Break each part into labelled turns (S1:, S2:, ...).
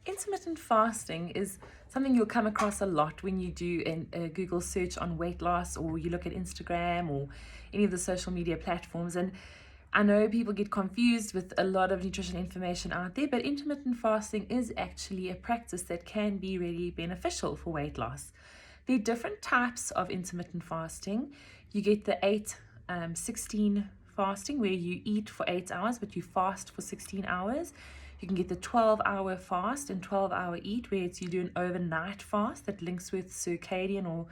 S1: Intermittent fasting is something you'll come across a lot when you do a Google search on weight loss, or you look at Instagram or any of the social media platforms. And I know people get confused with a lot of nutrition information out there, but intermittent fasting is actually a practice that can be really beneficial for weight loss. There are different types of intermittent fasting. You get the 8-16 fasting, where you eat for 8 hours but you fast for 16 hours. You can get the 12-hour fast and 12-hour eat, where you do an overnight fast that links with circadian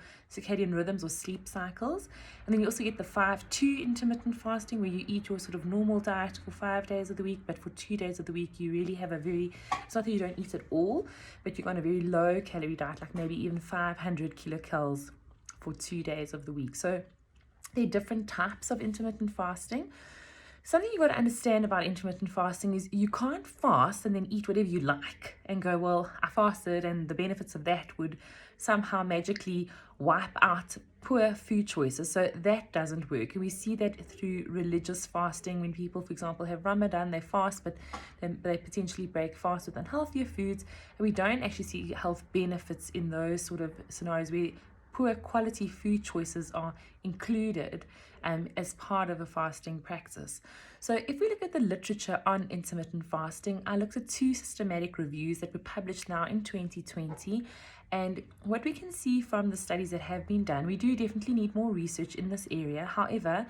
S1: rhythms or sleep cycles. And then you also get the 5-2 intermittent fasting, where you eat your sort of normal diet for 5 days of the week, but for 2 days of the week you really have it's not that you don't eat at all, but you're on a very low calorie diet, like maybe even 500 kilocalories for 2 days of the week. So there are different types of intermittent fasting. Something you've got to understand about intermittent fasting is you can't fast and then eat whatever you like and go, well, I fasted and the benefits of that would somehow magically wipe out poor food choices. So that doesn't work. And we see that through religious fasting. When people, for example, have Ramadan, they fast, but then they potentially break fast with unhealthier foods. And we don't actually see health benefits in those sort of scenarios where poor quality food choices are included as part of a fasting practice. So if we look at the literature on intermittent fasting, I looked at 2 systematic reviews that were published now in 2020. And what we can see from the studies that have been done, we do definitely need more research in this area. However,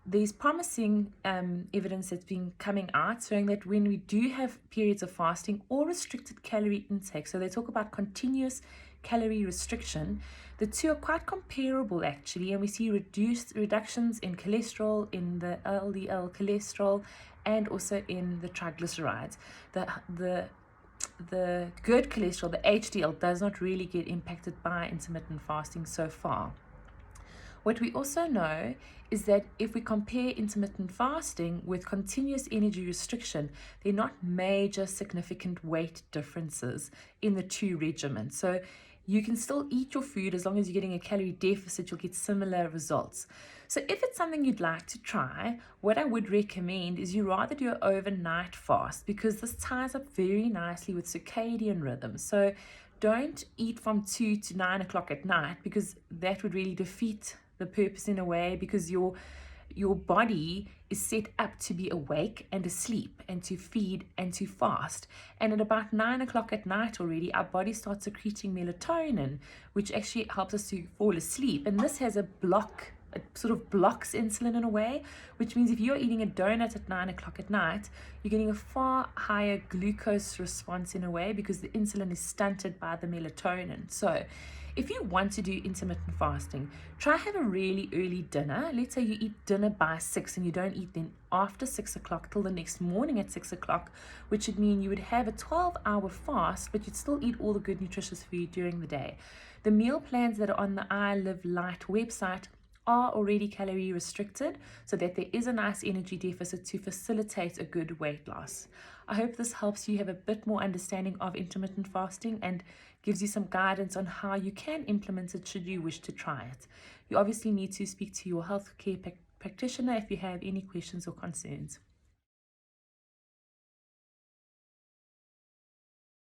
S1: there's promising evidence that's been coming out showing that when we do have periods of fasting or restricted calorie intake, so they talk about continuous calorie restriction, the two are quite comparable actually, and we see reductions in cholesterol, in the LDL cholesterol, and also in the triglycerides. The good cholesterol, the HDL, does not really get impacted by intermittent fasting so far. What we also know is that if we compare intermittent fasting with continuous energy restriction, there are not major significant weight differences in the 2 regimens. So you can still eat your food as long as you're getting a calorie deficit, you'll get similar results. So if it's something you'd like to try, what I would recommend is you rather do an overnight fast, because this ties up very nicely with circadian rhythms. So don't eat from 2 to 9 o'clock at night, because that would really defeat the purpose in a way, because your body is set up to be awake and asleep and to feed and to fast. And at about 9 o'clock at night already, our body starts secreting melatonin, which actually helps us to fall asleep. And this has it sort of blocks insulin in a way, which means if you're eating a donut at 9 o'clock at night, you're getting a far higher glucose response in a way, because the insulin is stunted by the melatonin. So if you want to do intermittent fasting, try have a really early dinner. Let's say you eat dinner by 6 and you don't eat then after 6 o'clock till the next morning at 6 o'clock, which would mean you would have a 12-hour fast, but you'd still eat all the good nutritious food during the day. The meal plans that are on the iLiveLite website are already calorie restricted, so that there is a nice energy deficit to facilitate a good weight loss. I hope this helps you have a bit more understanding of intermittent fasting and gives you some guidance on how you can implement it should you wish to try it. You obviously need to speak to your healthcare practitioner if you have any questions or concerns.